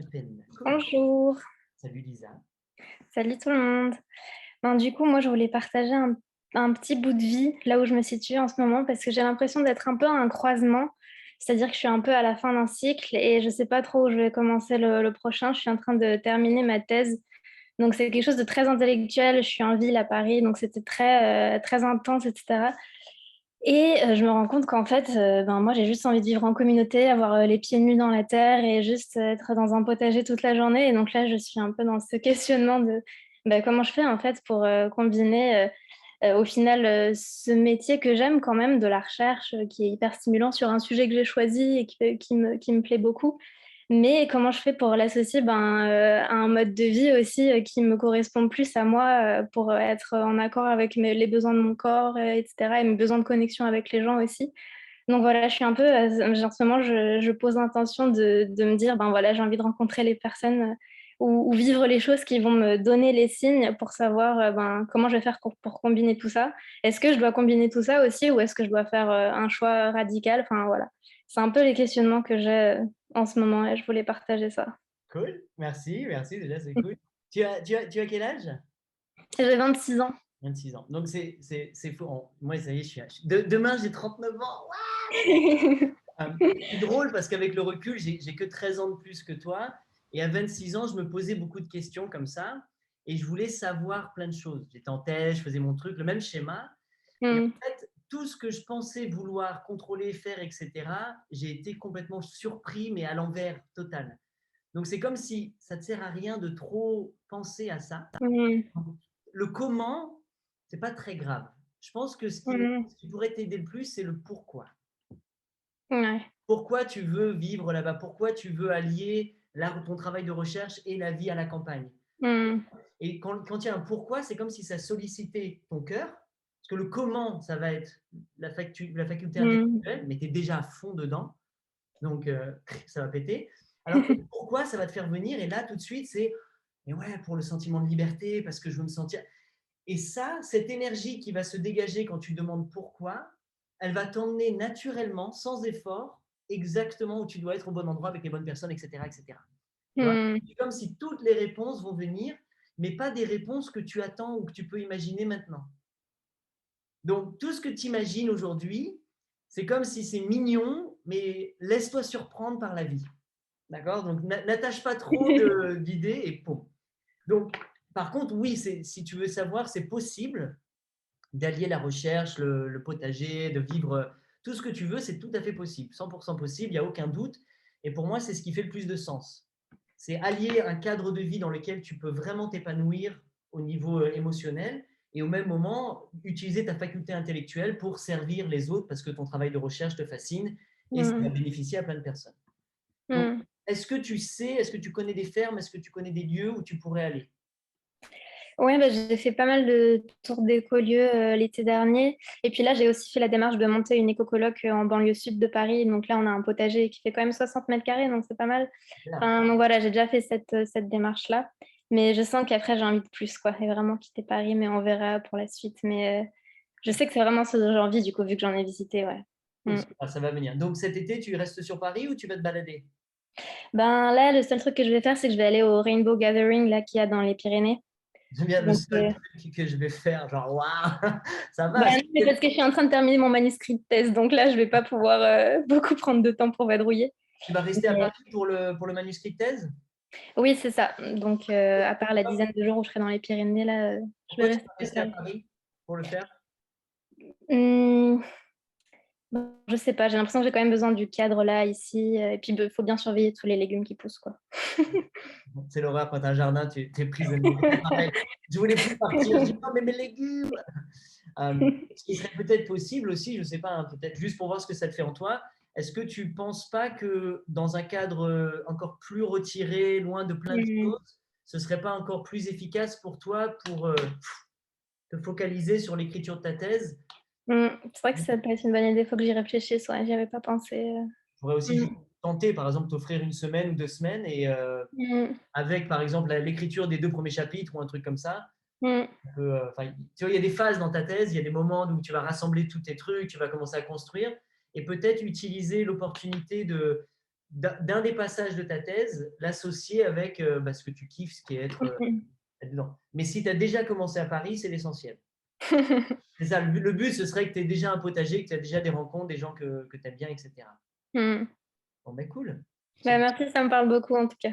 Adpen. Cool. Bonjour, Salut Lisa. salut tout le monde. Ben, du coup, moi, je voulais partager un petit bout de vie là où je me situe en ce moment parce que j'ai l'impression d'être un peu à un croisement. C'est-à-dire que je suis un peu à la fin d'un cycle et je sais pas trop où je vais commencer le prochain. Je suis en train de terminer ma thèse. Donc, c'est quelque chose de très intellectuel. Je suis en ville à Paris, donc c'était très intense, etc. Et je me rends compte qu'en fait, ben, moi, j'ai juste envie de vivre en communauté, avoir les pieds nus dans la terre et juste être dans un potager toute la journée. Et donc là, je suis un peu dans ce questionnement de bah, comment je fais en fait pour combiner au final ce métier que j'aime quand même, de la recherche, qui est hyper stimulant sur un sujet que j'ai choisi et qui me plaît beaucoup. Mais comment je fais pour l'associer à un mode de vie aussi qui me correspond plus à moi pour être en accord avec les besoins de mon corps, etc. et mes besoins de connexion avec les gens aussi. Donc voilà, je suis un peu, en ce moment, je pose l'intention de me dire, ben voilà, j'ai envie de rencontrer les personnes ou vivre les choses qui vont me donner les signes pour savoir ben, comment je vais faire pour combiner tout ça. Est-ce que je dois combiner tout ça aussi ou est-ce que je dois faire un choix radical? Enfin voilà, c'est un peu les questionnements que j'ai en ce moment et je voulais partager ça. Cool. Merci déjà, c'est cool. Tu as quel âge? J'ai 26 ans. 26 ans. Donc c'est fou. Moi, ça y est, demain, j'ai 39 ans. C'est drôle parce qu'avec le recul, j'ai que 13 ans de plus que toi. Et à 26 ans, je me posais beaucoup de questions comme ça. Et je voulais savoir plein de choses. J'étais en thèse, je faisais mon truc, le même schéma. Et en Hmm. fait, tout ce que je pensais vouloir contrôler, faire, etc., j'ai été complètement surpris, mais à l'envers total. Donc, c'est comme si ça ne te sert à rien de trop penser à ça. Hmm. Le comment, c'est pas très grave. Je pense que Hmm. ce qui pourrait t'aider le plus, c'est le pourquoi. Ouais. Pourquoi tu veux vivre là-bas? Pourquoi tu veux allier ton travail de recherche et la vie à la campagne? Hmm. Et quand il y a un pourquoi, c'est comme si ça sollicitait ton cœur. Parce que le comment, ça va être la faculté Hmm. intellectuelle, mais tu es déjà à fond dedans. Donc, ça va péter. Alors que pourquoi, ça va te faire venir. Et là, tout de suite, c'est mais ouais, pour le sentiment de liberté, parce que je veux me sentir. Et ça, cette énergie qui va se dégager quand tu demandes pourquoi, elle va t'emmener naturellement, sans effort, exactement où tu dois être au bon endroit avec les bonnes personnes, etc. etc. Tu vois? Hmm. C'est comme si toutes les réponses vont venir, mais pas des réponses que tu attends ou que tu peux imaginer maintenant. Donc, tout ce que tu imagines aujourd'hui, c'est comme si c'est mignon, mais laisse-toi surprendre par la vie. D'accord? Donc, n'attache pas trop d'idées et pom. Donc, par contre, oui, si tu veux savoir, c'est possible d'allier la recherche, le potager, de vivre tout ce que tu veux, c'est tout à fait possible. 100% possible, il n'y a aucun doute. Et pour moi, c'est ce qui fait le plus de sens. C'est allier un cadre de vie dans lequel tu peux vraiment t'épanouir au niveau émotionnel et au même moment utiliser ta faculté intellectuelle pour servir les autres parce que ton travail de recherche te fascine et ça va Hmm. bénéficier à plein de personnes. Donc, Hmm. est-ce que tu connais des fermes, est-ce que tu connais des lieux où tu pourrais aller? Ouais, bah, j'ai fait pas mal de tours d'écolieux l'été dernier. Et puis là, j'ai aussi fait la démarche de monter une éco-coloc en banlieue sud de Paris. Donc là, on a un potager qui fait quand même 60 mètres carrés, donc c'est pas mal. Là. Enfin, donc voilà, j'ai déjà fait cette démarche-là. Mais je sens qu'après, j'ai envie de plus, quoi. Et vraiment quitter Paris, mais on verra pour la suite. Mais je sais que c'est vraiment ce dont j'ai envie, du coup, vu que j'en ai visité, ouais. Cool, Mm. ça va venir. Donc cet été, tu restes sur Paris ou tu vas te balader? Ben là, le seul truc que je vais faire, c'est que je vais aller au Rainbow Gathering là qu'il y a dans les Pyrénées. J'aime bien le Donc, seul truc que je vais faire, genre waouh, ça va. ben, non, mais parce que je suis en train de terminer mon manuscrit de thèse, donc là, je vais pas pouvoir beaucoup prendre de temps pour vadrouiller. Tu vas rester à Mais, Paris pour le manuscrit de thèse? oui, c'est ça. Donc, à part la dizaine de jours où je serai dans les Pyrénées, là, je vais Pourquoi tu rester vas sur rester à Paris. Paris pour le faire? Hmm, bon, je sais pas, j'ai l'impression que j'ai quand même besoin du cadre là, ici. Et puis, il faut bien surveiller tous les légumes qui poussent, quoi. C'est l'horreur quand tu as un jardin, tu es prisonnier. Pareil. Je voulais plus partir. Je dis non, mais mes légumes. Ce qui serait peut-être possible aussi, je ne sais pas, hein, peut-être juste pour voir ce que ça te fait en toi. Est-ce que tu ne penses pas que dans un cadre encore plus retiré, loin de plein de Hmm. choses, ce ne serait pas encore plus efficace pour toi pour te focaliser sur l'écriture de ta thèse? C'est vrai que ça peut être une bonne idée, il faut que j'y réfléchisse, ouais, j'y avais pas pensé. Tu pourrais aussi Mm. juste tenter, par exemple, t'offrir une semaine ou 2 semaines et Mm. avec, par exemple, l'écriture des 2 premiers chapitres ou un truc comme ça. Mm. Tu vois, il y a des phases dans ta thèse, il y a des moments où tu vas rassembler tous tes trucs, tu vas commencer à construire et peut-être utiliser l'opportunité d'un des passages de ta thèse, l'associer avec ce que tu kiffes, ce qui est être dedans. Mais si tu as déjà commencé à Paris, c'est l'essentiel. C'est ça, le but, ce serait que tu aies déjà un potager, que tu as déjà des rencontres, des gens que tu aimes bien, etc. Bon, ben cool. Bah, merci, ça me parle beaucoup en tout cas.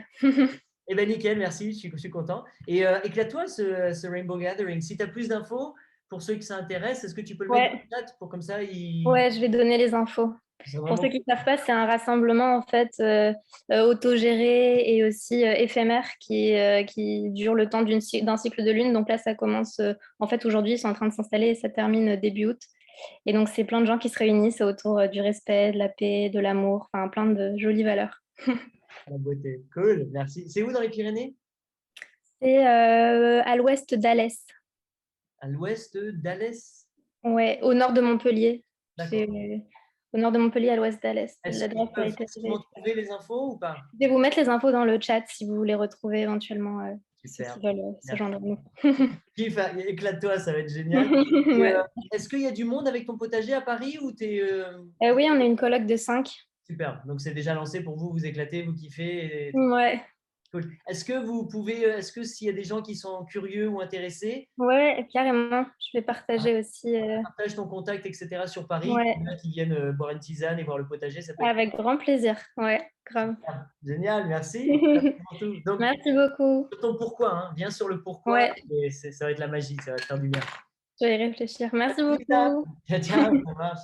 Eh ben nickel, merci, je suis content. Et éclate-toi ce Rainbow Gathering. Si tu as plus d'infos, pour ceux qui s'intéressent, est-ce que tu peux le mettre dans Ouais, le chat pour comme ça, ouais, je vais donner les infos. c'est Pour vraiment ceux qui ne savent pas, c'est un rassemblement en fait autogéré et aussi éphémère qui dure le temps d'un cycle de lune. Donc là, ça commence en fait aujourd'hui, ils sont en train de s'installer et ça termine début août. Et donc c'est plein de gens qui se réunissent autour du respect, de la paix, de l'amour, enfin plein de jolies valeurs. la beauté. Cool, merci. C'est où dans les Pyrénées? C'est à l'ouest d'Alès. À l'ouest d'Alès? Ouais, au nord de Montpellier. D'accord. C'est au nord de Montpellier, à l'ouest d'Alès. Est-ce qu'ils L'adresse a peuvent été facilement trouver les infos ou pas? Je vais vous mettre les infos dans le chat si vous voulez retrouver éventuellement ceux qui Super, veulent se merci. joindre à nous. Kiffe, éclate-toi, ça va être génial. Et, Ouais. est-ce qu'il y a du monde avec ton potager à Paris ou t'es Oui, on est une coloc de 5. super. Donc c'est déjà lancé pour vous, vous éclatez, vous kiffez. Ouais, Cool. Est-ce que vous pouvez, est-ce que s'il y a des gens qui sont curieux ou intéressés, ouais, carrément. Je vais partager aussi. partage ton contact, etc. sur Paris, Ouais, qui viennent boire une tisane et voir le potager, ça peut être avec grand plaisir. Ouais, grave. super. Génial, merci. Merci pour tout. Donc, Merci beaucoup. sur ton pourquoi, hein, viens sur le pourquoi, Ouais, et ça va être la magie, ça va te faire du bien. je vais y réfléchir. Merci Ciao, beaucoup. ciao, ça marche.